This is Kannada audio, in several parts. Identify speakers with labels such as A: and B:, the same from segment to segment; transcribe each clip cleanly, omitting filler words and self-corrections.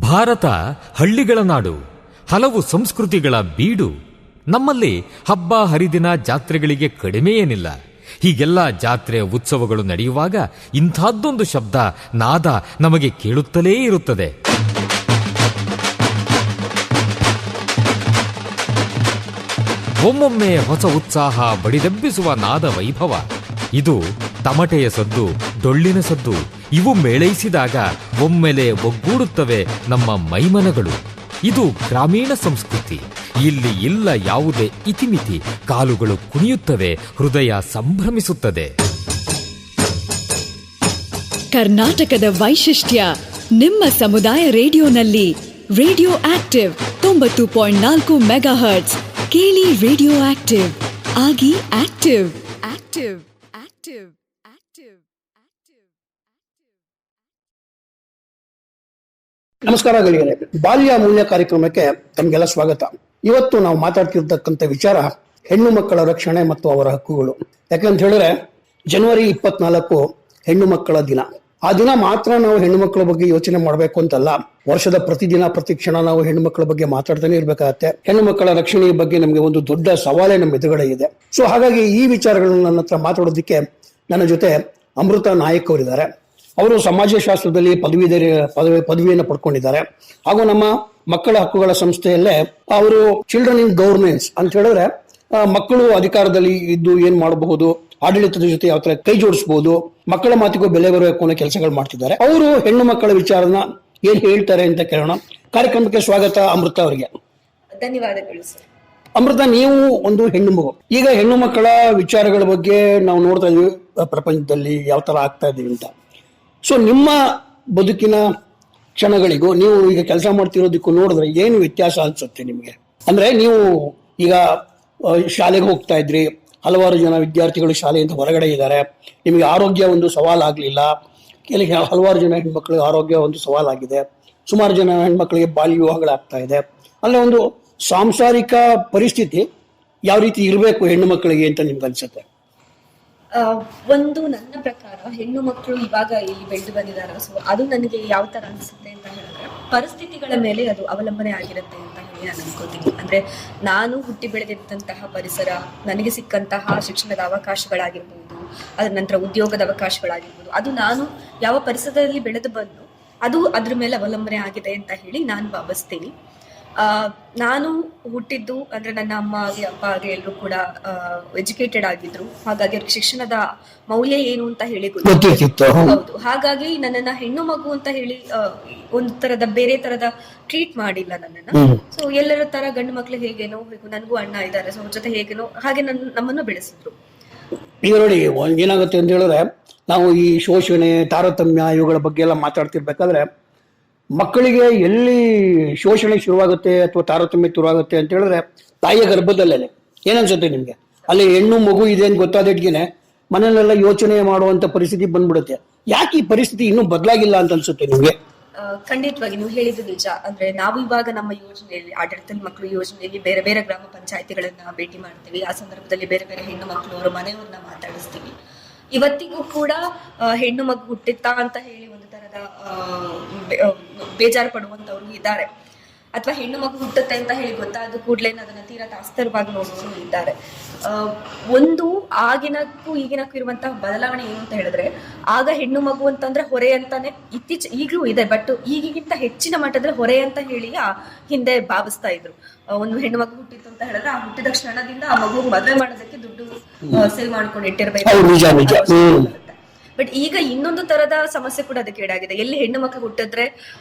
A: ಭಾರತ ಹಳ್ಳಿಗಳ ನಾಡು, ಹಲವು ಸಂಸ್ಕೃತಿಗಳ ಬೀಡು. ನಮ್ಮಲ್ಲಿ ಹಬ್ಬ ಹರಿದಿನ ಜಾತ್ರೆಗಳಿಗೆ ಕಡಿಮೆ ಏನಿಲ್ಲ. ಹೀಗೆಲ್ಲ ಜಾತ್ರೆ ಉತ್ಸವಗಳು ನಡೆಯುವಾಗ ಇಂಥದ್ದೊಂದು ಶಬ್ದ ನಾದ ನಮಗೆ ಕೇಳುತ್ತಲೇ ಇರುತ್ತದೆ. ಒಮ್ಮೊಮ್ಮೆ ಹೊಸ ಉತ್ಸಾಹ ಬಡಿದೆಬ್ಬಿಸುವ ನಾದ ವೈಭವ. ಇದು ತಮಟೆಯ ಸದ್ದು, ಡೊಳ್ಳಿನ ಸದ್ದು. ಇವು ಮೇಳೈಸಿದಾಗ ಒಮ್ಮೆಲೆ ಒಗ್ಗೂಡುತ್ತವೆ ನಮ್ಮ ಮೈಮನಗಳು. ಇದು ಗ್ರಾಮೀಣ ಸಂಸ್ಕೃತಿ. ಇಲ್ಲಿ ಇಲ್ಲ ಯಾವುದೇ ಇತಿಮಿತಿ. ಕಾಲುಗಳು ಕುಣಿಯುತ್ತವೆ, ಹೃದಯ ಸಂಭ್ರಮಿಸುತ್ತದೆ.
B: ಕರ್ನಾಟಕದ ವೈಶಿಷ್ಟ್ಯ ನಿಮ್ಮ ಸಮುದಾಯ ರೇಡಿಯೋನಲ್ಲಿ. Radio Active 90.4 megahertz. ಕೇಳಿ ರೇಡಿಯೋ ಆಕ್ಟಿವ್ ಆಗಿ ಆಕ್ಟಿವ್ ಆಕ್ಟಿವ್ ಆಕ್ಟಿವ್ ಆಕ್ಟಿವ್.
C: ನಮಸ್ಕಾರ ಗೆಳೆಯರೆ, ಬಾಲ್ಯ ಮೂಲ್ಯ ಕಾರ್ಯಕ್ರಮಕ್ಕೆ ತಮಗೆಲ್ಲ ಸ್ವಾಗತ. ಇವತ್ತು ನಾವು ಮಾತಾಡ್ತಿರ್ತಕ್ಕಂಥ ವಿಚಾರ ಹೆಣ್ಣು ಮಕ್ಕಳ ರಕ್ಷಣೆ ಮತ್ತು ಅವರ ಹಕ್ಕುಗಳು. ಯಾಕಂತ ಹೇಳಿದ್ರೆ ಜನವರಿ 24 ಹೆಣ್ಣು ಮಕ್ಕಳ ದಿನ. ಆ ದಿನ ಮಾತ್ರ ನಾವು ಹೆಣ್ಣು ಮಕ್ಕಳ ಬಗ್ಗೆ ಯೋಚನೆ ಮಾಡಬೇಕು ಅಂತಲ್ಲ, ವರ್ಷದ ಪ್ರತಿದಿನ ಪ್ರತಿ ಕ್ಷಣ ನಾವು ಹೆಣ್ಣು ಮಕ್ಕಳ ಬಗ್ಗೆ ಮಾತಾಡ್ತಾನೆ ಇರ್ಬೇಕಾಗತ್ತೆ. ಹೆಣ್ಣು ಮಕ್ಕಳ ರಕ್ಷಣೆಯ ಬಗ್ಗೆ ನಮಗೆ ಒಂದು ದೊಡ್ಡ ಸವಾಲೇ ನಮ್ಮ ಎದುರುಗಡೆ ಇದೆ. ಸೊ ಹಾಗಾಗಿ ಈ ವಿಚಾರಗಳನ್ನ ನನ್ನ ಹತ್ರ ಮಾತಾಡೋದಕ್ಕೆ ನನ್ನ ಜೊತೆ ಅಮೃತ ನಾಯಕ್ ಅವರಿದ್ದಾರೆ. ಅವರು ಸಮಾಜಶಾಸ್ತ್ರದಲ್ಲಿ ಪದವಿಯನ್ನು ಪಡ್ಕೊಂಡಿದ್ದಾರೆ. ಹಾಗೂ ನಮ್ಮ ಮಕ್ಕಳ ಹಕ್ಕುಗಳ ಸಂಸ್ಥೆಯಲ್ಲೇ ಅವರು ಚಿಲ್ಡ್ರನ್ ಇನ್ ಗವರ್ನೆನ್ಸ್ ಅಂತ ಹೇಳಿದ್ರೆ ಮಕ್ಕಳು ಅಧಿಕಾರದಲ್ಲಿ ಇದ್ದು ಏನ್ ಮಾಡಬಹುದು, ಆಡಳಿತದ ಜೊತೆ ಯಾವ ತರ ಕೈ ಜೋಡಿಸಬಹುದು, ಮಕ್ಕಳ ಮಾತಿಗೂ ಬೆಲೆ ಬರಬೇಕು ಅನ್ನೋ ಕೆಲಸಗಳು ಮಾಡ್ತಿದ್ದಾರೆ. ಅವರು ಹೆಣ್ಣು ಮಕ್ಕಳ ವಿಚಾರನ ಏನ್ ಹೇಳ್ತಾರೆ ಅಂತ ಕೇಳೋಣ. ಕಾರ್ಯಕ್ರಮಕ್ಕೆ ಸ್ವಾಗತ ಅಮೃತ ಅವರಿಗೆ.
D: ಧನ್ಯವಾದಗಳು ಸರ್.
C: ಅಮೃತ, ನೀವು ಒಂದು ಹೆಣ್ಣು ಮಗು. ಈಗ ಹೆಣ್ಣು ಮಕ್ಕಳ ವಿಚಾರಗಳ ಬಗ್ಗೆ ನಾವು ನೋಡ್ತಾ ಇದೀವಿ ಪ್ರಪಂಚದಲ್ಲಿ ಯಾವ ತರ ಆಗ್ತಾ ಇದೀವಿ ಅಂತ. ಸೊ ನಿಮ್ಮ ಬದುಕಿನ ಕ್ಷಣಗಳಿಗೂ ನೀವು ಈಗ ಕೆಲಸ ಮಾಡ್ತಿರೋದಕ್ಕೂ ನೋಡಿದ್ರೆ ಏನು ವ್ಯತ್ಯಾಸ ಅನ್ಸುತ್ತೆ ನಿಮ್ಗೆ? ಅಂದ್ರೆ ನೀವು ಈಗ ಶಾಲೆಗೆ ಹೋಗ್ತಾ ಇದ್ರಿ, ಹಲವಾರು ಜನ ವಿದ್ಯಾರ್ಥಿಗಳು ಶಾಲೆಯಿಂದ ಹೊರಗಡೆ ಇದ್ದಾರೆ, ನಿಮಗೆ ಆರೋಗ್ಯ ಒಂದು ಸವಾಲಾಗ್ಲಿಲ್ಲ. ಹಲವಾರು ಜನ ಹೆಣ್ಮಕ್ಳಿಗೆ ಆರೋಗ್ಯ ಒಂದು ಸವಾಲಾಗಿದೆ. ಸುಮಾರು ಜನ ಹೆಣ್ಮಕ್ಳಿಗೆ ಬಾಲ್ಯ ವಿವಾಹಗಳಾಗ್ತಾ ಇದೆ. ಅಲ್ಲೇ ಒಂದು ಸಾಂಸಾರಿಕ ಪರಿಸ್ಥಿತಿ ಯಾವ ರೀತಿ ಇರಬೇಕು ಹೆಣ್ಣು ಮಕ್ಕಳಿಗೆ ಅಂತ ನಿಮ್ಗೆ ಅನ್ಸುತ್ತೆ?
D: ಒಂದು ನನ್ನ ಪ್ರಕಾರ ಹೆಣ್ಣು ಮಕ್ಕಳು ಇವಾಗ ಇಲ್ಲಿ ಬೆಳೆದು ಬಂದಿದ್ದಾರೆ. ಸೊ ಅದು ನನಗೆ ಯಾವ ತರ ಅನಿಸುತ್ತೆ ಅಂತ ಹೇಳಿದ್ರೆ, ಪರಿಸ್ಥಿತಿಗಳ ಮೇಲೆ ಅದು ಅವಲಂಬನೆ ಆಗಿರುತ್ತೆ ಅಂತ ಹೇಳಿ ನಾನು ಅನ್ಕೋತೀನಿ. ಅಂದ್ರೆ ನಾನು ಹುಟ್ಟಿ ಬೆಳೆದಿದ್ದಂತಹ ಪರಿಸರ, ನನಗೆ ಸಿಕ್ಕಂತಹ ಶಿಕ್ಷಣದ ಅವಕಾಶಗಳಾಗಿರ್ಬೋದು, ಅದರ ನಂತರ ಉದ್ಯೋಗದ ಅವಕಾಶಗಳಾಗಿರ್ಬೋದು, ಅದು ನಾನು ಯಾವ ಪರಿಸರದಲ್ಲಿ ಬೆಳೆದು ಬಂದು ಅದು ಅದ್ರ ಮೇಲೆ ಅವಲಂಬನೆ ಆಗಿದೆ ಅಂತ ಹೇಳಿ ನಾನು ಭಾವಿಸ್ತೀನಿ. ನಾನು ಹುಟ್ಟಿದ್ದು ಅಂದ್ರೆ ನನ್ನ ಅಮ್ಮ ಆಗಿ ಅಪ್ಪ ಆಗಿ ಎಲ್ಲರೂ ಕೂಡ ಎಜುಕೇಟೆಡ್ ಆಗಿದ್ರು. ಹಾಗಾಗಿ ಅವ್ರಿಗೆ ಶಿಕ್ಷಣದ ಮೌಲ್ಯ ಏನು ಅಂತ ಹೇಳಿ ಗೊತ್ತಿತ್ತು. ಹೌದು. ಹಾಗಾಗಿ ನನ್ನನ್ನ ಹೆಣ್ಣು ಮಗು ಅಂತ ಹೇಳಿ ಒಂದು ತರದ ಬೇರೆ ತರದ ಟ್ರೀಟ್ ಮಾಡಿಲ್ಲ ನನ್ನನ್ನ. ಸೊ ಎಲ್ಲರ ತರ ಗಂಡು ಮಕ್ಳು ಹೇಗೇನೋ ನನಗೂ ಅಣ್ಣ ಇದ್ದಾರೆ, ಸೊ ಅವ್ರ ಜೊತೆ ಹೇಗೇನೋ ಹಾಗೆ ನಮ್ಮನ್ನು ಬೆಳೆಸಿದ್ರು.
C: ಈಗ ನೋಡಿ ಏನಾಗುತ್ತೆ ಅಂತ ಹೇಳಿದ್ರೆ, ನಾವು ಈ ಶೋಷಣೆ, ತಾರತಮ್ಯ ಇವುಗಳ ಬಗ್ಗೆ ಎಲ್ಲ ಮಾತಾಡ್ತಿರ್ಬೇಕಾದ್ರೆ ಮಕ್ಕಳಿಗೆ ಎಲ್ಲಿ ಶೋಷಣೆ ಶುರುವಾಗುತ್ತೆ ಅಥವಾ ತಾರತಮ್ಯ ಶುರುವಾಗುತ್ತೆ ಅಂತ ಹೇಳಿದ್ರೆ ತಾಯಿಯ ಗರ್ಭದಲ್ಲೇನೆ. ಏನನ್ಸುತ್ತೆ ನಿಮ್ಗೆ? ಅಲ್ಲಿ ಹೆಣ್ಣು ಮಗು ಇದೆ ಅಂತ ಗೊತ್ತಾದಟ್ಗೆನೆ ಮನೆಯಲ್ಲೆಲ್ಲ ಯೋಚನೆ ಮಾಡುವಂತ ಪರಿಸ್ಥಿತಿ ಬಂದ್ಬಿಡುತ್ತೆ. ಯಾಕೆ ಈ ಪರಿಸ್ಥಿತಿ ಇನ್ನೂ ಬದಲಾಗಿಲ್ಲ ಅಂತ ಅನ್ಸುತ್ತೆ ನಿಮ್ಗೆ?
D: ಖಂಡಿತವಾಗಿ ನೀವು ಹೇಳಿದ್ದು ನಿಜ. ಅಂದ್ರೆ ನಾವು ಇವಾಗ ನಮ್ಮ ಯೋಜನೆಯಲ್ಲಿ, ಆಡಳಿತದ ಮಕ್ಕಳು ಯೋಜನೆಯಲ್ಲಿ ಬೇರೆ ಬೇರೆ ಗ್ರಾಮ ಪಂಚಾಯತಿಗಳನ್ನ ಭೇಟಿ ಮಾಡ್ತೀವಿ. ಆ ಸಂದರ್ಭದಲ್ಲಿ ಬೇರೆ ಬೇರೆ ಹೆಣ್ಣು ಮಕ್ಕಳು ಅವರ ಮನೆಯವ್ರನ್ನ ಮಾತಾಡಿಸ್ತೀವಿ. ಇವತ್ತಿಗೂ ಕೂಡ ಹೆಣ್ಣು ಮಗು ಹುಟ್ಟಿತ್ತಾ ಅಂತ ಹೇಳಿ ಒಂದು ತರದ ಬೇಜಾರು ಪಡುವಂತವ್ರು ಇದ್ದಾರೆ. ಅಥವಾ ಹೆಣ್ಣು ಮಗು ಹುಟ್ಟುತ್ತೆ ಅಂತ ಹೇಳಿ ಗೊತ್ತಾದ ಕೂಡ್ಲೇ ಅದನ್ನ ತೀರಾ ತಾಸ್ತರವಾಗಿ ನೋಡೋರು ಇದ್ದಾರೆ. ಒಂದು ಆಗಿನಕ್ಕೂ ಈಗಿನಕ್ಕೂ ಇರುವಂತಹ ಬದಲಾವಣೆ ಏನು ಅಂತ ಹೇಳಿದ್ರೆ, ಆಗ ಹೆಣ್ಣು ಮಗು ಅಂತಂದ್ರೆ ಹೊರೆ ಅಂತಾನೆ ಈಗಲೂ ಇದೆ, ಬಟ್ ಈಗಿಗಿಂತ ಹೆಚ್ಚಿನ ಮಟ್ಟದಲ್ಲಿ ಹೊರೆ ಅಂತ ಹೇಳಿ ಹಿಂದೆ ಭಾವಿಸ್ತಾ ಇದ್ರು. ಒಂದು ಹೆಣ್ಣು ಮಗು ಹುಟ್ಟಿತ್ತು ಅಂತ ಹೇಳಿದ್ರೆ ಆ ಹುಟ್ಟಿದ ಕ್ಷಣದಿಂದ ಆ ಮಗು ಮದುವೆ ಮಾಡೋದಕ್ಕೆ ದುಡ್ಡು ಸೇವ್ ಮಾಡ್ಕೊಂಡು ಇಟ್ಟಿರ್ಬೇಕು. ಬಟ್ ಈಗ ಇನ್ನೊಂದು ತರದ ಸಮಸ್ಯೆ ಕೂಡ ಅದಕ್ಕೆ ಈಡಾಗಿದೆ. ಎಲ್ಲಿ ಹೆಣ್ಣು ಮಕ್ಕಳು ಹುಟ್ಟಿದ್ರೆ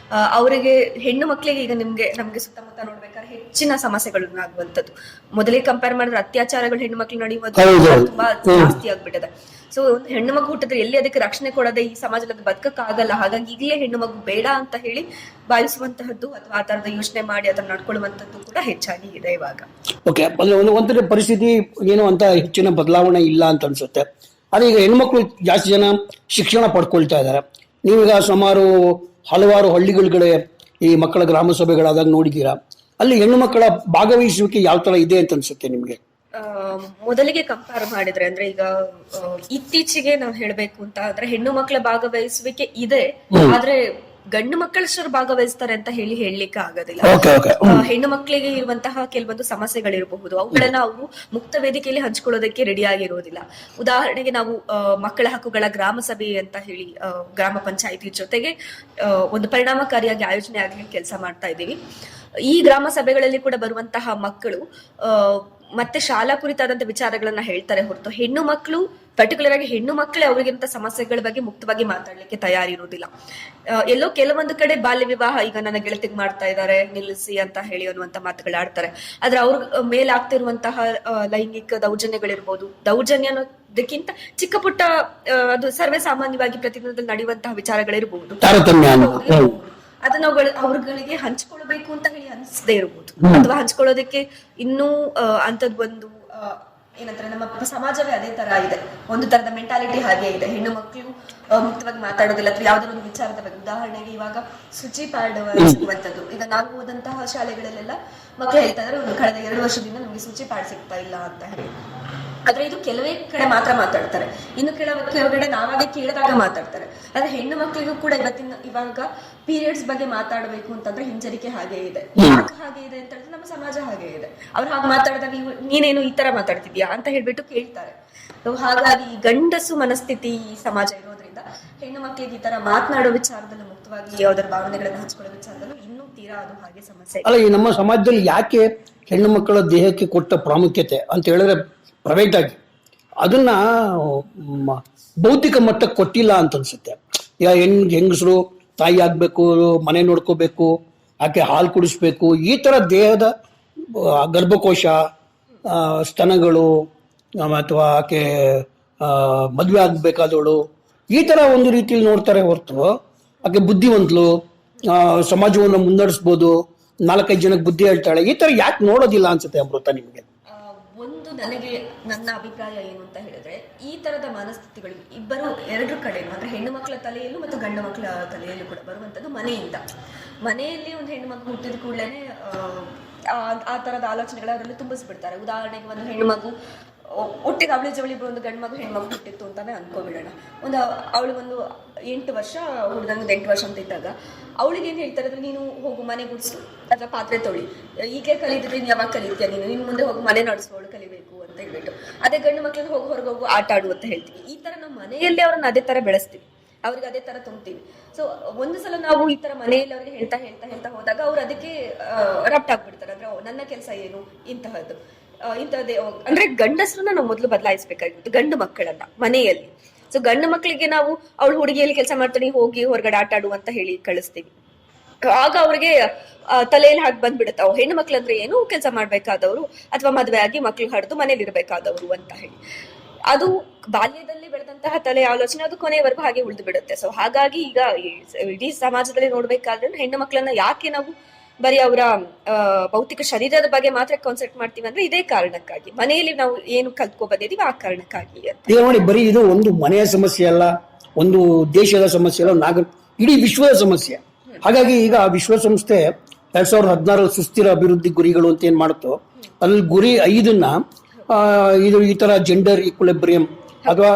D: ಅವರಿಗೆ, ಹೆಣ್ಣು ಮಕ್ಕಳಿಗೆ ಈಗ ನಮ್ಗೆ ಸುತ್ತಮುತ್ತ ನೋಡ್ಬೇಕಾದ್ರೆ ಹೆಚ್ಚಿನ ಸಮಸ್ಯೆಗಳು ಆಗುವಂತದ್ದು. ಮೊದಲೇ ಕಂಪೇರ್ ಮಾಡಿದ್ರೆ ಅತ್ಯಾಚಾರಗಳು ಹೆಣ್ಣು ಮಕ್ಕಳು ನಡೆಯುವುದು ತುಂಬಾ ಜಾಸ್ತಿ ಆಗ್ಬಿಟ್ಟಿದೆ. ಸೊ ಒಂದು ಹೆಣ್ಣು ಮಗು ಹುಟ್ಟಿದ್ರೆ ಎಲ್ಲಿ ಅದಕ್ಕೆ ರಕ್ಷಣೆ ಕೊಡದೆ ಈ ಸಮಾಜದಲ್ಲಿ ಬದುಕಕ್ಕಾಗಲ್ಲ. ಹಾಗಾಗಿ ಈಗಲೇ ಹೆಣ್ಣು ಮಗು ಬೇಡ ಅಂತ ಹೇಳಿ ಭಾವಿಸುವಂತಹದ್ದು ಅಥವಾ ಆ ತರದ ಯೋಚನೆ ಮಾಡಿ ಅದನ್ನ ನಡ್ಕೊಳ್ಳುವಂತದ್ದು ಕೂಡ ಹೆಚ್ಚಾಗಿ ಇದೆ ಇವಾಗ. ಓಕೆ,
C: ಒಂಥರ ಪರಿಸ್ಥಿತಿ ಏನು ಅಂತ ಹೆಚ್ಚಿನ ಬದಲಾವಣೆ ಇಲ್ಲ ಅಂತ ಅನ್ಸುತ್ತೆ. ಆದ್ರೆ ಈಗ ಹೆಣ್ಮಕ್ಳು ಜಾಸ್ತಿ ಜನ ಶಿಕ್ಷಣ ಪಡ್ಕೊಳ್ತಾ ಇದ್ದಾರೆ. ನೀವೀಗ ಸುಮಾರು ಹಲವಾರು ಹಳ್ಳಿಗಳ ಈ ಮಕ್ಕಳ ಗ್ರಾಮ ಸಭೆಗಳಾದಾಗ ನೋಡಿದ್ದೀರಾ. ಅಲ್ಲಿ ಹೆಣ್ಣು ಮಕ್ಕಳ ಭಾಗವಹಿಸುವಿಕೆ ಯಾವ ತರ ಇದೆ ಅಂತ ಅನ್ಸುತ್ತೆ ನಿಮ್ಗೆ?
D: ಮೊದಲಿಗೆ ಕಂಪೇರ್ ಮಾಡಿದ್ರೆ, ಅಂದ್ರೆ ಈಗ ಇತ್ತೀಚೆಗೆ ನಾವು ಹೇಳ್ಬೇಕು ಅಂತ ಅಂದ್ರೆ ಹೆಣ್ಣು ಮಕ್ಕಳ ಭಾಗವಹಿಸುವಿಕೆ ಇದೆ, ಆದ್ರೆ ಗಂಡು ಮಕ್ಕಳಷ್ಟರು ಭಾಗವಹಿಸ್ತಾರೆ ಅಂತ ಹೇಳಲಿಕ್ಕೆ ಆಗೋದಿಲ್ಲ.
C: ಓಕೆ ಓಕೆ
D: ಹೆಣ್ಣು ಮಕ್ಕಳಿಗೆ ಇರುವಂತಹ ಕೆಲವೊಂದು ಸಮಸ್ಯೆಗಳಿರಬಹುದು, ಅವುಗಳನ್ನ ಅವರು ಮುಕ್ತ ವೇದಿಕೆಯಲ್ಲಿ ಹಂಚ್ಕೊಳ್ಳೋದಕ್ಕೆ ರೆಡಿ ಆಗಿರೋದಿಲ್ಲ. ಉದಾಹರಣೆಗೆ ನಾವು ಮಕ್ಕಳ ಹಕ್ಕುಗಳ ಗ್ರಾಮ ಸಭೆ ಅಂತ ಹೇಳಿ ಗ್ರಾಮ ಪಂಚಾಯಿತಿ ಜೊತೆಗೆ ಒಂದು ಪರಿಣಾಮಕಾರಿಯಾಗಿ ಆಯೋಜನೆ ಆಗಲಿ ಕೆಲಸ ಮಾಡ್ತಾ ಇದ್ದೀವಿ. ಈ ಗ್ರಾಮ ಸಭೆಗಳಲ್ಲಿ ಕೂಡ ಬರುವಂತಹ ಮಕ್ಕಳು ಮತ್ತೆ ಶಾಲಾ ಕುರಿತಾದಂತ ವಿಚಾರಗಳನ್ನ ಹೇಳ್ತಾರೆ ಹೊರತು ಹೆಣ್ಣು ಮಕ್ಕಳು ಪರ್ಟಿಕ್ಯುಲರ್ ಆಗಿ ಹೆಣ್ಣು ಮಕ್ಕಳೇ ಅವರಿಗಿಂತ ಸಮಸ್ಯೆಗಳ ಬಗ್ಗೆ ಮುಕ್ತವಾಗಿ ಮಾತಾಡ್ಲಿಕ್ಕೆ ತಯಾರಿರುವುದಿಲ್ಲ. ಎಲ್ಲೋ ಕೆಲವೊಂದು ಕಡೆ ಬಾಲ್ಯ ವಿವಾಹ ಈಗ ನನ್ನ ಗೆಳತಿಗೆ ಮಾಡ್ತಾ ಇದ್ದಾರೆ ನಿಲ್ಲಿಸಿ ಅಂತ ಹೇಳಿ ಅನ್ನುವಂತ ಮಾತುಗಳಾಡ್ತಾರೆ. ಆದ್ರೆ ಅವ್ರ ಮೇಲಾಗ್ತಿರುವಂತಹ ಲೈಂಗಿಕ ದೌರ್ಜನ್ಯಗಳಿರ್ಬೋದು, ದೌರ್ಜನ್ಯ ಅನ್ನೋದಕ್ಕಿಂತ ಚಿಕ್ಕ ಪುಟ್ಟ ಅದು ಸರ್ವೇ ಸಾಮಾನ್ಯವಾಗಿ ಪ್ರತಿದಿನದಲ್ಲಿ ನಡೆಯುವಂತಹ ವಿಚಾರಗಳಿರ್ಬಹುದು, ಅದನ್ನ ಅವ್ರಗಳಿಗೆ ಹಂಚ್ಕೊಳ್ಬೇಕು ಅಂತ ಹೇಳಿ ಅನಿಸದೇ ಇರ್ಬೋದು, ಅಥವಾ ಹಂಚ್ಕೊಳ್ಳೋದಕ್ಕೆ ಇನ್ನೂ ಅಂತದ್ ಒಂದು ಏನಂತಾರೆ ನಮ್ಮ ಸಮಾಜವೇ ಅದೇ ತರ ಇದೆ, ಒಂದು ತರದ ಮೆಂಟಾಲಿಟಿ ಹಾಗೆ ಇದೆ. ಹೆಣ್ಣು ಮಕ್ಕಳು ಮುಕ್ತವಾಗಿ ಮಾತಾಡೋದಿಲ್ಲ ಅಥವಾ ಯಾವ್ದಾದ್ರು ಒಂದು ವಿಚಾರದ ಬಗ್ಗೆ. ಉದಾಹರಣೆಗೆ ಇವಾಗ ಶುಚಿ ಪ್ಯಾಡ್ ಸಿಗುವಂತದ್ದು, ಈಗ ನಾವು ಹೋದಂತಹ ಶಾಲೆಗಳಲ್ಲೆಲ್ಲ ಮಕ್ಕಳು ಹೇಳ್ತಾ ಇದ್ರೆ ಒಂದು ಕಳೆದ 2 ವರ್ಷದಿಂದ ನಮ್ಗೆ ಶುಚಿ ಪ್ಯಾಡ್ ಸಿಗ್ತಾ ಇಲ್ಲ ಅಂತ ಹೇಳಿ. ಆದ್ರೆ ಇದು ಕೆಲವೇ ಕಡೆ ಮಾತ್ರ ಮಾತಾಡ್ತಾರೆ, ಇನ್ನು ಕೆಲವೆಡೆ ನಾವಾಗೆ ಕೇಳಿದಾಗ ಮಾತಾಡ್ತಾರೆ. ಆದ್ರೆ ಹೆಣ್ಣು ಮಕ್ಕಳಿಗೂ ಕೂಡ ಇವಾಗ ಪೀರಿಯಡ್ಸ್ ಬಗ್ಗೆ ಮಾತಾಡಬೇಕು ಅಂತಂದ್ರೆ ಹಿಂಜರಿಕೆ ಹಾಗೆ ಇದೆ. ಯಾಕೆ ಹಾಗೆ ಇದೆ ಅಂತ ಹೇಳಿದ್ರೆ ನಮ್ಮ ಸಮಾಜ ಹಾಗೆ ಇದೆ. ಅವ್ರು ಹಾಗೆ ಮಾತಾಡಿದಾಗ ನೀನೇನು ಈ ತರ ಮಾತಾಡ್ತಿದ್ಯಾ ಅಂತ ಹೇಳ್ಬಿಟ್ಟು ಕೇಳ್ತಾರೆ. ಹಾಗಾಗಿ ಗಂಡಸು ಮನಸ್ಥಿತಿ ಈ ಸಮಾಜ ಇರೋದ್ರಿಂದ ಹೆಣ್ಣು ಮಕ್ಕಳಿಗೆ ಈ ತರ ಮಾತನಾಡೋ ವಿಚಾರದಲ್ಲೂ ಮುಕ್ತವಾಗಿ ಯಾವ್ದಾರ ಭಾವನೆಗಳನ್ನ ಹಂಚ್ಕೊಳ್ಳೋ ವಿಚಾರದಲ್ಲೂ ಇನ್ನೂ ತೀರಾ ಅದು ಹಾಗೆ ಸಮಸ್ಯೆ.
C: ಅಲ್ಲ, ಈ ನಮ್ಮ ಸಮಾಜದಲ್ಲಿ ಯಾಕೆ ಹೆಣ್ಣು ಮಕ್ಕಳ ದೇಹಕ್ಕೆ ಕೊಟ್ಟ ಪ್ರಾಮುಖ್ಯತೆ ಅಂತ ಹೇಳಿದ್ರೆ ಪ್ರೈವೇಟ್ ಆಗಿ ಅದನ್ನ ಭೌತಿಕ ಮಟ್ಟಕ್ಕೆ ಕೊಟ್ಟಿಲ್ಲ ಅಂತ ಅನ್ಸುತ್ತೆ. ಈಗ ಹೆಂಗಸರು ತಾಯಿ ಆಗ್ಬೇಕು, ಮನೆ ನೋಡ್ಕೋಬೇಕು, ಆಕೆ ಹಾಲು ಕುಡಿಸ್ಬೇಕು, ಈ ತರ ದೇಹದ ಗರ್ಭಕೋಶ, ಸ್ತನಗಳು ಅಥವಾ ಆಕೆ ಮದುವೆ ಆಗ್ಬೇಕಾದವಳು, ಈ ತರ ಒಂದು ರೀತಿಯಲ್ಲಿ ನೋಡ್ತಾರೆ ಹೊರತು ಆಕೆ ಬುದ್ಧಿವಂತಲು, ಸಮಾಜವನ್ನು ಮುನ್ನಡೆಸ್ಬೋದು, 4-5 ಜನಕ್ಕೆ ಬುದ್ಧಿ ಹೇಳ್ತಾಳೆ, ಈ ತರ ಯಾಕೆ ನೋಡೋದಿಲ್ಲ ಅನ್ಸುತ್ತೆ ಅಮೃತ ನಿಮ್ಗೆ?
D: ನನಗೆ ನನ್ನ ಅಭಿಪ್ರಾಯ ಏನು ಅಂತ ಹೇಳಿದ್ರೆ, ಈ ತರದ ಮನಸ್ಥಿತಿಗಳು ಎರಡು ಕಡೆ ಅಂದ್ರೆ ಹೆಣ್ಣು ಮಕ್ಕಳ ತಲೆಯಲ್ಲೂ ಮತ್ತು ಗಂಡು ಮಕ್ಕಳ ತಲೆಯಲ್ಲೂ ಕೂಡ ಬರುವಂತದ್ದು ಮನೆಯಿಂದ. ಮನೆಯಲ್ಲಿ ಒಂದು ಹೆಣ್ಣು ಮಗು ಹುಟ್ಟಿದ ಕೂಡಲೇ ಆ ತರದ ಆಲೋಚನೆಗಳ ಅವರಲ್ಲಿ ತುಂಬಿಸ್ಬಿಡ್ತಾರೆ. ಉದಾಹರಣೆಗೆ ಒಂದು ಹೆಣ್ಣು ಮಗು ಒಟ್ಟಿಗೆ ಅವಳಿ ಜವಳಿ ಒಂದು ಗಂಡು ಮಗು ಹೆಣ್ಣು ಮಗು ಹುಟ್ಟಿತ್ತು ಅಂತಾನೆ ಅನ್ಕೋಬಿಡೋಣ. ಅವಳು ಒಂದು 8 ವರ್ಷ ಹುಡುಗಂಗೆ 8 ವರ್ಷ ಅಂತ ಇದ್ದಾಗ ಅವಳಿಗೆ ಏನ್ ಹೇಳ್ತಾರೆ ಅಂದ್ರೆ, ನೀನು ಹೋಗು ಮನೆ ಗುಡಿಸು ಅಥವಾ ಪಾತ್ರೆ ತೊಳಿ, ಈಗಲೇ ಕಲಿತಿದ್ರೆ ನೀನು ಯಾವಾಗ ಕಲಿತೀಯ, ನೀನು ಮುಂದೆ ಹೋಗಿ ಮನೆ ನಡೆಸೋಳು ಕಲಿಬೇಕು ಅಂತ ಹೇಳ್ಬಿಟ್ಟು. ಅದೇ ಗಂಡು ಮಕ್ಳನ್ನ ಹೊರಗೆ ಹೋಗು ಆಟ ಆಡು ಅಂತ ಹೇಳ್ತೀವಿ. ಈ ತರ ನಾವು ಮನೆಯಲ್ಲಿ ಅವ್ರನ್ನ ಅದೇ ತರ ಬೆಳೆಸ್ತೀವಿ, ಅವ್ರಿಗೆ ಅದೇ ತರ ತುಂಬ್ತೀವಿ. ಸೊ ಒಂದು ಸಲ ನಾವು ಈ ತರ ಮನೆಯಲ್ಲಿ ಅವ್ರಿಗೆ ಹೇಳ್ತಾ ಹೇಳ್ತಾ ಹೇಳ್ತಾ ಹೋದಾಗ ಅವ್ರು ಅದಕ್ಕೆ ರಪ್ಟ್ ಆಗ್ಬಿಡ್ತಾರೆ. ಅಂದ್ರೆ ನನ್ನ ಕೆಲಸ ಏನು ಇಂತಹದ್ದು ಇಂಥದ್ದೇ ಅಂದ್ರೆ ಗಂಡಸರನ್ನ ನಾವು ಮೊದಲು ಬದಲಾಯಿಸಬೇಕಾಗಿತ್ತು, ಗಂಡು ಮಕ್ಕಳನ್ನ ಮನೆಯಲ್ಲಿ. ಸೊ ಗಂಡು ಮಕ್ಕಳಿಗೆ ನಾವು ಅವಳು ಹುಡುಗಿಯಲ್ಲಿ ಕೆಲಸ ಮಾಡ್ತಾನೆ ಹೋಗಿ ಹೊರಗಡೆ ಆಟ ಆಡು ಅಂತ ಹೇಳಿ ಕಳಿಸ್ತೀವಿ. ಆಗ ಅವ್ರಿಗೆ ತಲೆಯಲ್ಲಿ ಹಾಕಿ ಬಂದ್ಬಿಡುತ್ತೆ, ಅವು ಹೆಣ್ಣು ಮಕ್ಳು ಅಂದ್ರೆ ಏನು ಕೆಲಸ ಮಾಡ್ಬೇಕಾದವರು ಅಥವಾ ಮದುವೆ ಆಗಿ ಮಕ್ಳು ಹಡ್ದು ಮನೇಲಿ ಇರ್ಬೇಕಾದವರು ಅಂತ ಹೇಳಿ. ಅದು ಬಾಲ್ಯದಲ್ಲಿ ಬೆಳೆದಂತಹ ತಲೆ ಆಲೋಚನೆ ಅದು ಕೊನೆಯವರೆಗೂ ಹಾಗೆ ಉಳಿದು ಬಿಡುತ್ತೆ. ಸೊ ಹಾಗಾಗಿ ಈಗ ಇಡೀ ಸಮಾಜದಲ್ಲಿ ನೋಡ್ಬೇಕಾದ್ರೆ ಹೆಣ್ಣು ಮಕ್ಕಳನ್ನ ಯಾಕೆ ನಾವು ಬರೀ ಅವರ ಭೌತಿಕ ಶರೀರದ ಬಗ್ಗೆ ಮಾತ್ರ ಕಾನ್ಸೆಪ್ಟ್ ಮಾಡ್ತೀವಿ ಅಂದ್ರೆ ಇದೇ ಕಾರಣಕ್ಕಾಗಿ, ಮನೆಯಲ್ಲಿ ನಾವು ಏನು ಕಲ್ತ್ಕೊ ಬಂದಿದೀವಿ ಆ ಕಾರಣಕ್ಕಾಗಿ ಅಂತ.
C: ಈಗ ನೋಡಿ, ಬರೀ ಇದು ಒಂದು ಮನೆಯ ಸಮಸ್ಯೆ ಅಲ್ಲ, ಒಂದು ದೇಶದ ಸಮಸ್ಯೆ ಅಲ್ಲ, ಇಡೀ ವಿಶ್ವದ ಸಮಸ್ಯೆ. ಹಾಗಾಗಿ ಈಗ ವಿಶ್ವಸಂಸ್ಥೆ 2016 ಸುಸ್ಥಿರ ಅಭಿವೃದ್ಧಿ ಗುರಿಗಳು ಅಂತ ಏನ್ ಮಾಡುತ್ತೋ, ಅಲ್ಲಿ ಗುರಿ 5ನ್ನ ಇದು ಈ ತರ ಜೆಂಡರ್ ಈಕ್ವಿಲಿಬ್ರಿಯಂ ಅಥವಾ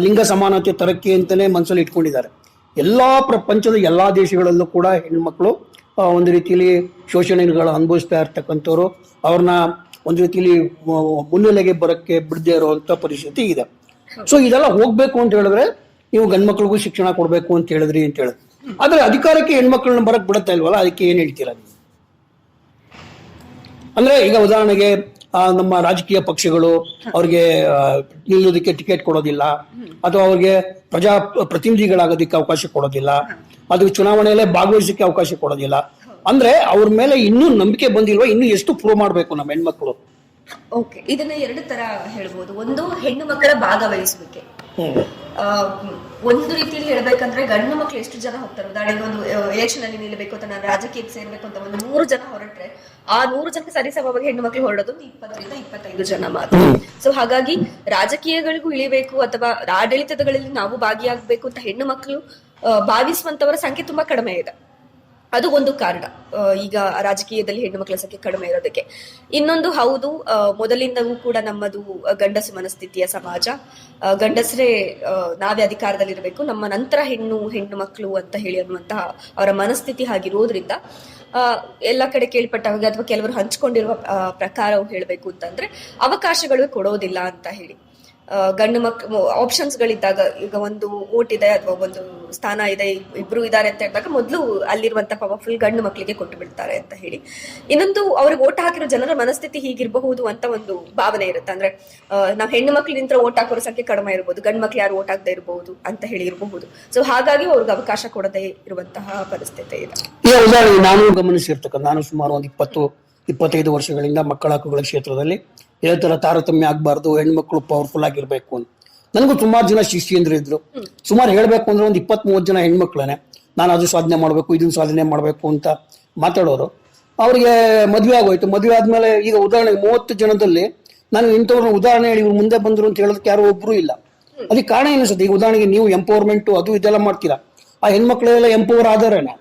C: ಲಿಂಗ ಸಮಾನತೆ ತರಕ್ಕೆ ಅಂತಾನೆ ಮನಸ್ಸಲ್ಲಿ ಇಟ್ಕೊಂಡಿದ್ದಾರೆ. ಎಲ್ಲಾ ಪ್ರಪಂಚದ ಎಲ್ಲಾ ದೇಶಗಳಲ್ಲೂ ಕೂಡ ಹೆಣ್ಮಕ್ಳು ಒಂದು ರೀತಿಯಲ್ಲಿ ಶೋಷಣೆಗಳು ಅನುಭವಿಸ್ತಾ ಇರ್ತಕ್ಕಂಥವ್ರು, ಅವ್ರನ್ನ ಒಂದು ರೀತಿಯಲ್ಲಿ ಮುನ್ನೆಲೆಗೆ ಬರಕ್ಕೆ ಬಿಡದೇ ಇರುವಂತ ಪರಿಸ್ಥಿತಿ ಇದೆ. ಸೊ ಇದೆಲ್ಲ ಹೋಗ್ಬೇಕು ಅಂತ ಹೇಳಿದ್ರೆ ನೀವು ಗಂಡ್ಮಕ್ಳಿಗೂ ಶಿಕ್ಷಣ ಕೊಡ್ಬೇಕು ಅಂತ ಹೇಳಿದ್ರಿ ಅಂತ ಹೇಳಿದ್ರು. ಆದ್ರೆ ಅಧಿಕಾರಕ್ಕೆ ಹೆಣ್ಮಕ್ಳನ್ನ ಬರಕ್ ಬಿಡುತ್ತಾ ಇಲ್ವಲ್ಲ, ಅದಕ್ಕೆ ಏನ್ ಹೇಳ್ತೀರಾ ನೀವು? ಅಂದ್ರೆ ಈಗ ಉದಾಹರಣೆಗೆ ನಮ್ಮ ರಾಜಕೀಯ ಪಕ್ಷಗಳು ಅವ್ರಿಗೆ ನಿಲ್ಲೋದಕ್ಕೆ ಟಿಕೆಟ್ ಕೊಡೋದಿಲ್ಲ, ಅಥವಾ ಅವ್ರಿಗೆ ಪ್ರತಿನಿಧಿಗಳಾಗೋದಕ್ಕೆ ಅವಕಾಶ ಕೊಡೋದಿಲ್ಲ, ಅದು ಚುನಾವಣೆಯಲ್ಲೇ ಭಾಗವಹಿಸಕ್ಕೆ ಅವಕಾಶ ಕೊಡೋದಿಲ್ಲ. ಅಂದ್ರೆ ಅವ್ರ ಮೇಲೆ ಇನ್ನೂ ನಂಬಿಕೆ ಬಂದಿಲ್ವಾ? ಇನ್ನು ಎಷ್ಟು ಪ್ರೂವ್ ಮಾಡ್ಬೇಕು ನಮ್ಮ ಹೆಣ್ಮಕ್ಳು?
D: ಓಕೆ, ಇದನ್ನ 2 ತರ ಹೇಳ್ಬೋದು. ಒಂದು, ಹೆಣ್ಣು ಮಕ್ಕಳ ಭಾಗವಹಿಸುವಿಕೆ. ಒಂದು ರೀತಿಯಲ್ಲಿ ಹೇಳ್ಬೇಕಂದ್ರೆ ಗಂಡು ಮಕ್ಳು ಎಷ್ಟು ಜನ ಹೋಗ್ತಾರೆ, ಉದಾಹರಣೆಗೆ ಒಂದು ಎಲೆಕ್ಷನ್ ಅಲ್ಲಿ ನಿಲ್ಲಬೇಕು ಅಂತ, ನಾನು ರಾಜಕೀಯಕ್ಕೆ ಸೇರ್ಬೇಕು ಅಂತ ಒಂದು 100 ಜನ ಹೊರಟ್ರೆ ಆ 100 ಜನಕ್ಕೆ ಸರಿಸಮವಾಗಿ ಹೆಣ್ಣು ಮಕ್ಳು ಹೊರಡೋದು 20 ರಿಂದ 25 ಜನ ಮಾತ್ರ. ಸೊ ಹಾಗಾಗಿ ರಾಜಕೀಯಗಳಿಗೂ ಇಳಿಬೇಕು ಅಥವಾ ಆಡಳಿತಗಳಲ್ಲಿ ನಾವು ಭಾಗಿಯಾಗಬೇಕು ಅಂತ ಹೆಣ್ಣು ಮಕ್ಕಳು ಭಾವಿಸುವಂತವರ ಸಂಖ್ಯೆ ತುಂಬಾ ಕಡಿಮೆ ಇದೆ. ಅದು ಒಂದು ಕಾರಣ ಈಗ ರಾಜಕೀಯದಲ್ಲಿ ಹೆಣ್ಣು ಮಕ್ಕಳ ಸಂಖ್ಯೆ ಕಡಿಮೆ ಇರೋದಕ್ಕೆ. ಇನ್ನೊಂದು ಹೌದು, ಮೊದಲಿಂದವೂ ಕೂಡ ನಮ್ಮದು ಗಂಡಸು ಮನಸ್ಥಿತಿಯ ಸಮಾಜ. ಗಂಡಸರೇ ನಾವೇ ಅಧಿಕಾರದಲ್ಲಿರಬೇಕು, ನಮ್ಮ ನಂತರ ಹೆಣ್ಣು ಮಕ್ಕಳು ಅಂತ ಹೇಳಿ ಅನ್ನುವಂತಹ ಅವರ ಮನಸ್ಥಿತಿ ಹಾಗಿರೋದ್ರಿಂದ ಎಲ್ಲ ಕಡೆ ಕೇಳ್ಪಟ್ಟಾಗ ಅಥವಾ ಕೆಲವರು ಹಂಚ್ಕೊಂಡಿರುವ ಪ್ರಕಾರವು ಹೇಳಬೇಕು ಅಂತಂದ್ರೆ ಅವಕಾಶಗಳು ಕೊಡೋದಿಲ್ಲ ಅಂತ ಹೇಳಿ. ಗಂಡು ಆಪ್ಷನ್ಸ್ಗಳಿದ್ದಾಗ, ಈಗ ಒಂದು ವೋಟ್ ಇದೆ ಅಥವಾ ಒಂದು ಸ್ಥಾನ ಇದೆ, ಇಬ್ರು ಇದ್ದಾರೆ ಅಂತ ಹೇಳಿದಾಗ ಮೊದಲು ಅಲ್ಲಿರುವಂತ ಪವರ್ಫುಲ್ ಗಂಡು ಮಕ್ಕಳಿಗೆ ಕೊಟ್ಟು ಬಿಡ್ತಾರೆ ಅಂತ ಹೇಳಿ. ಇನ್ನೊಂದು, ಅವ್ರಿಗೆ ವೋಟ್ ಹಾಕಿರೋ ಜನರ ಮನಸ್ಥಿತಿ ಹೀಗಿರಬಹುದು ಅಂತ ಒಂದು ಭಾವನೆ ಇರುತ್ತೆ. ಅಂದ್ರೆ ನಾವು ಹೆಣ್ಣು ಮಕ್ಕಳಿಂದ ವೋಟ್ ಹಾಕೋರ ಸಂಖ್ಯೆ ಕಡಿಮೆ ಇರಬಹುದು, ಗಂಡು ಮಕ್ಳು ಯಾರು ವೋಟ್ ಹಾಕದೇ ಇರಬಹುದು ಅಂತ ಹೇಳಿ ಇರಬಹುದು. ಸೊ ಹಾಗಾಗಿ ಅವ್ರಿಗೆ ಅವಕಾಶ ಕೊಡದೇ ಇರುವಂತಹ ಪರಿಸ್ಥಿತಿ ಇದೆ.
C: ಈ ಉದಾಹರಣೆ ನಾನು ಗಮನಿಸಿರ್ತಕ್ಕ, ನಾನು ಸುಮಾರು ಒಂದು 20-25 ವರ್ಷಗಳಿಂದ ಮಕ್ಕಳ ಹಕ್ಕುಗಳ ಕ್ಷೇತ್ರದಲ್ಲಿ ಇದೇ ತರ ತಾರತಮ್ಯ ಆಗ್ಬಾರ್ದು, ಹೆಣ್ಮಕ್ಳು ಪವರ್ಫುಲ್ ಆಗಿರ್ಬೇಕು ಅಂತ. ನನಗೂ ಸುಮಾರು ಜನ ಶಿಷ್ಯಂದ್ರು ಇದ್ರು. ಸುಮಾರು ಹೇಳ್ಬೇಕು ಅಂದ್ರೆ ಒಂದು 20-30 ಜನ ಹೆಣ್ಮಕ್ಳನೆ ನಾನು ಅದು ಸಾಧನೆ ಮಾಡ್ಬೇಕು, ಇದನ್ನ ಸಾಧನೆ ಮಾಡ್ಬೇಕು ಅಂತ ಮಾತಾಡೋರು. ಅವ್ರಿಗೆ ಮದ್ವೆ ಆಗೋಯ್ತು. ಮದ್ವೆ ಆದ್ಮೇಲೆ ಈಗ ಉದಾಹರಣೆಗೆ 30 ಜನದಲ್ಲಿ ನಾನು ಇಂಥವ್ರನ್ನ ಉದಾಹರಣೆ ಹೇಳಿ ಇವ್ರು ಮುಂದೆ ಬಂದ್ರು ಅಂತ ಹೇಳೋದಕ್ಕೆ ಯಾರು ಒಬ್ರು ಇಲ್ಲ. ಅದಕ್ಕೆ ಕಾರಣ ಏನಿಸುತ್ತೆ, ಈಗ ಉದಾಹರಣೆಗೆ ನೀವು ಎಂಪವರ್ಮೆಂಟ್ ಅದು ಇದೆಲ್ಲ ಮಾಡ್ತೀರಾ, ಆ ಹೆಣ್ಮಕ್ಳೆಲ್ಲ ಎಂಪವರ್ ಆದರೇನೆ,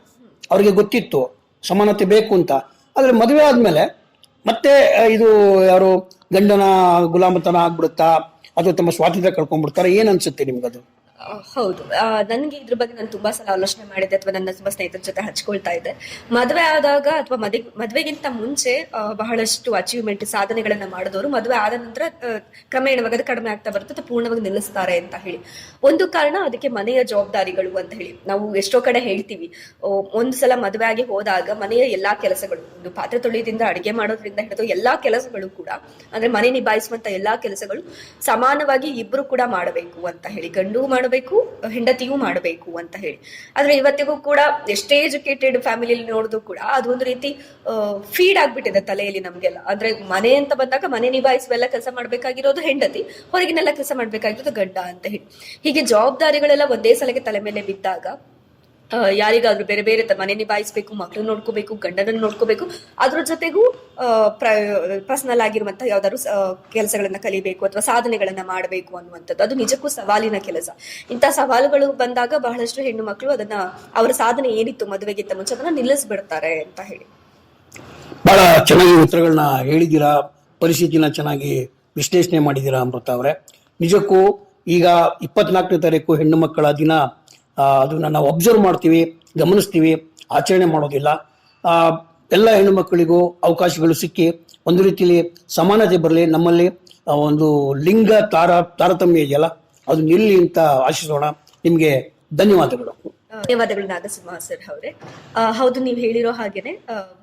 C: ಅವ್ರಿಗೆ ಗೊತ್ತಿತ್ತು ಸಮಾನತೆ ಬೇಕು ಅಂತ. ಆದ್ರೆ ಮದುವೆ ಆದ್ಮೇಲೆ ಮತ್ತೆ ಇದು ಯಾರು ಗಂಡನ ಗುಲಾಮತನ ಆಗ್ಬಿಡುತ್ತಾ ಅಥವಾ ತಮ್ಮ ಸ್ವಾತಂತ್ರ್ಯ ಕಳ್ಕೊಂಡ್ಬಿಡ್ತಾರ? ಏನ್ ಅನ್ಸುತ್ತೆ ನಿಮ್ಗದು?
D: ಹೌದು, ನನ್ಗೆ ಇದ್ರ ಬಗ್ಗೆ ನಾನು ತುಂಬಾ ಸಲ ಆಲೋಚನೆ ಮಾಡಿದ್ದೆ ಅಥವಾ ನನ್ನ ತುಂಬಾ ಸ್ನೇಹಿತರ ಜೊತೆ ಹಂಚ್ಕೊಳ್ತಾ ಇದ್ದೆ. ಮದುವೆ ಆದಾಗ ಅಥವಾ ಮದುವೆಗಿಂತ ಮುಂಚೆ ಬಹಳಷ್ಟು ಅಚೀವ್ಮೆಂಟ್ ಸಾಧನೆಗಳನ್ನ ಮಾಡಿದವರು ಮದುವೆ ಆದ ನಂತರ ಕ್ರಮೇಣವಾಗಿ ಅದು ಕಡಿಮೆ ಆಗ್ತಾ ಬರುತ್ತೆ ಅಥವಾ ಪೂರ್ಣವಾಗಿ ನಿಲ್ಲಿಸ್ತಾರೆ ಅಂತ ಹೇಳಿ. ಒಂದು ಕಾರಣ ಅದಕ್ಕೆ ಮನೆಯ ಜವಾಬ್ದಾರಿಗಳು ಅಂತ ಹೇಳಿ ನಾವು ಎಷ್ಟೋ ಕಡೆ ಹೇಳ್ತೀವಿ. ಒಂದು ಸಲ ಮದುವೆ ಆಗಿ ಹೋದಾಗ ಮನೆಯ ಎಲ್ಲಾ ಕೆಲಸಗಳು, ಒಂದು ಪಾತ್ರೆ ತೊಳೆಯೋದ್ರಿಂದ ಅಡಿಗೆ ಮಾಡೋದ್ರಿಂದ ಹಿಡಿದು ಎಲ್ಲಾ ಕೆಲಸಗಳು ಕೂಡ, ಅಂದ್ರೆ ಮನೆ ನಿಭಾಯಿಸುವಂತ ಎಲ್ಲಾ ಕೆಲಸಗಳು ಸಮಾನವಾಗಿ ಇಬ್ರು ಕೂಡ ಮಾಡಬೇಕು ಅಂತ ಹೇಳಿ, ಗಂಡು ಮಾಡಬೇಕು, ಹೆಂಡತಿಯೂ ಮಾಡಬೇಕು ಅಂತ ಹೇಳಿ. ಆದ್ರೆ ಇವತ್ತಿಗೂ ಕೂಡ ಎಷ್ಟೇ ಎಜುಕೇಟೆಡ್ ಫ್ಯಾಮಿಲಿಯಲ್ಲಿ ನೋಡಿದ್ರು ಕೂಡ ಅದು ಒಂದು ರೀತಿ ಫೀಡ್ ಆಗ್ಬಿಟ್ಟಿದೆ ತಲೆಯಲ್ಲಿ ನಮ್ಗೆಲ್ಲ. ಅಂದ್ರೆ ಮನೆ ಅಂತ ಬಂದಾಗ ಮನೆ ನಿಭಾಯಿಸುವ ಎಲ್ಲ ಕೆಲಸ ಮಾಡ್ಬೇಕಾಗಿರೋದು ಹೆಂಡತಿ, ಹೊರಗಿನೆಲ್ಲ ಕೆಲಸ ಮಾಡ್ಬೇಕಾಗಿರೋದು ಗಂಡ ಅಂತ ಹೇಳಿ. ಹೀಗೆ ಜವಾಬ್ದಾರಿಗಳೆಲ್ಲ ಒಂದೇ ಸಲಕ್ಕೆ ತಲೆ ಮೇಲೆ ಬಿದ್ದಾಗ ಯಾರಿಗಾದ್ರೂ ಬೇರೆ ಬೇರೆ ಮನೆ ನಿಭಾಯಿಸ್ಬೇಕು, ಮಕ್ಕಳು ನೋಡ್ಕೋಬೇಕು, ಗಂಡನನ್ನು ನೋಡ್ಕೋಬೇಕು, ಅದ್ರ ಜೊತೆಗೂ ಪರ್ಸನಲ್ ಆಗಿರುವಂತಹ ಯಾವ್ದಾದ್ರು ಕೆಲಸಗಳನ್ನ ಕಲಿಬೇಕು ಅಥವಾ ಸಾಧನೆಗಳನ್ನ ಮಾಡಬೇಕು ಅನ್ನುವಂಥದ್ದು ಅದು ನಿಜಕ್ಕೂ ಸವಾಲಿನ ಕೆಲಸ. ಇಂಥ ಸವಾಲುಗಳು ಬಂದಾಗ ಬಹಳಷ್ಟು ಹೆಣ್ಣು ಮಕ್ಕಳು ಅದನ್ನ ಅವರ ಸಾಧನೆ ಏನಿತ್ತು ಮದುವೆಗಿಂತ ಮುಂಚೆ ಅದನ್ನ ನಿಲ್ಲಿಸ್ಬಿಡ್ತಾರೆ ಅಂತ ಹೇಳಿ.
C: ಬಹಳ ಚೆನ್ನಾಗಿ ಉತ್ತರಗಳನ್ನ ಹೇಳಿದ್ದೀರಾ, ಪರಿಸ್ಥಿತಿನ ಚೆನ್ನಾಗಿ ವಿಶ್ಲೇಷಣೆ ಮಾಡಿದ್ದೀರಾ ಅಮೃತ ಅವರೇ. ನಿಜಕ್ಕೂ ಈಗ 24ನೇ ತಾರೀಕು ಹೆಣ್ಣು ಮಕ್ಕಳ ದಿನ, ಅದನ್ನ ನಾವು ಅಬ್ಸರ್ವ್ ಮಾಡ್ತೀವಿ, ಗಮನಿಸ್ತೀವಿ, ಆಚರಣೆ ಮಾಡೋದಿಲ್ಲ. ಎಲ್ಲ ಹೆಣ್ಣು ಮಕ್ಕಳಿಗೂ ಅವಕಾಶಗಳು ಸಿಕ್ಕಿ ಒಂದು ರೀತಿಯಲ್ಲಿ ಸಮಾನತೆ ಬರಲಿ, ನಮ್ಮಲ್ಲಿ ಒಂದು ಲಿಂಗ ತಾರತಮ್ಯ ಇದೆಯಲ್ಲ ಅದು ನಿಲ್ಲಿ ಅಂತ ಆಶಿಸೋಣ. ನಿಮ್ಗೆ ಧನ್ಯವಾದಗಳು.
D: ಧನ್ಯವಾದಗಳು ನಾಗಸಿಂಹ ಸರ್ ಅವರೇ. ಹೌದು, ನೀವು ಹೇಳಿರೋ ಹಾಗೇನೆ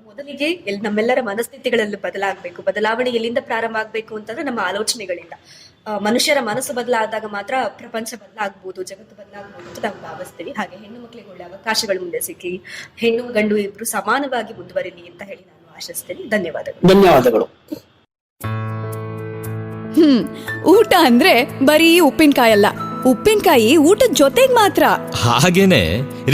D: ಮೊದಲಿಗೆ ನಮ್ಮೆಲ್ಲರ ಮನಸ್ಥಿತಿಗಳಲ್ಲಿ ಬದಲಾಗಬೇಕು. ಬದಲಾವಣೆ ಎಲ್ಲಿಂದ ಪ್ರಾರಂಭ ಆಗ್ಬೇಕು ಅಂತಂದ್ರೆ ನಮ್ಮ ಆಲೋಚನೆಗಳಿಂದ. ಮನುಷ್ಯರ ಮನಸ್ಸು ಬದಲಾದಾಗ ಮಾತ್ರ ಪ್ರಪಂಚ ಬದಲಾಗಬಹುದು, ಜಗತ್ತು ಬದಲಾಗಬಹುದು ಅಂತ ನಾವು ಭಾವಿಸ್ತೀವಿ. ಹಾಗೆ ಹೆಣ್ಣು ಮಕ್ಕಳಿಗೆ ಒಳ್ಳೆ ಅವಕಾಶಗಳು ಮುಂದೆ ಸಿಕ್ಕಿ ಹೆಣ್ಣು ಗಂಡು ಇಬ್ರು ಸಮಾನವಾಗಿ ಮುಂದುವರಿಲಿ ಅಂತ ಹೇಳಿ ನಾನು ಆಶಿಸ್ತೇನೆ.
C: ಧನ್ಯವಾದಗಳು.
B: ಊಟ ಅಂದ್ರೆ ಬರೀ ಉಪ್ಪಿನಕಾಯಿ ಅಲ್ಲ, ಉಪ್ಪಿನಕಾಯಿ ಊಟದ ಜೊತೆಗೆ ಮಾತ್ರ.
A: ಹಾಗೇನೆ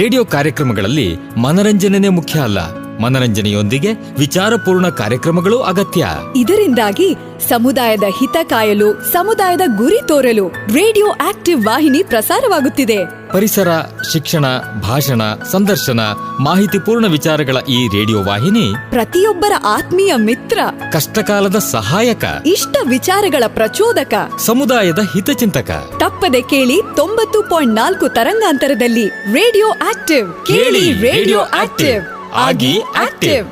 A: ರೇಡಿಯೋ ಕಾರ್ಯಕ್ರಮಗಳಲ್ಲಿ ಮನರಂಜನೆ ಮುಖ್ಯ ಅಲ್ಲ, ಮನರಂಜನೆಯೊಂದಿಗೆ ವಿಚಾರಪೂರ್ಣ ಕಾರ್ಯಕ್ರಮಗಳು ಅಗತ್ಯ.
B: ಇದರಿಂದಾಗಿ ಸಮುದಾಯದ ಹಿತ ಕಾಯಲು, ಸಮುದಾಯದ ಗುರಿ ತೋರಲು ರೇಡಿಯೋ ಆಕ್ಟಿವ್ ವಾಹಿನಿ ಪ್ರಸಾರವಾಗುತ್ತಿದೆ.
A: ಪರಿಸರ, ಶಿಕ್ಷಣ, ಭಾಷಣ, ಸಂದರ್ಶನ, ಮಾಹಿತಿಪೂರ್ಣ ವಿಚಾರಗಳ ಈ ರೇಡಿಯೋ ವಾಹಿನಿ
B: ಪ್ರತಿಯೊಬ್ಬರ ಆತ್ಮೀಯ ಮಿತ್ರ,
A: ಕಷ್ಟಕಾಲದ ಸಹಾಯಕ,
B: ಇಷ್ಟ ವಿಚಾರಗಳ ಪ್ರಚೋದಕ,
A: ಸಮುದಾಯದ ಹಿತಚಿಂತಕ.
B: ತಪ್ಪದೆ ಕೇಳಿ 90.4 ತರಂಗಾಂತರದಲ್ಲಿ ರೇಡಿಯೋ ಆಕ್ಟಿವ್. ಕೇಳಿ ರೇಡಿಯೋ ಆಕ್ಟಿವ್, ಆಗಿ ಆಕ್ಟಿವ್.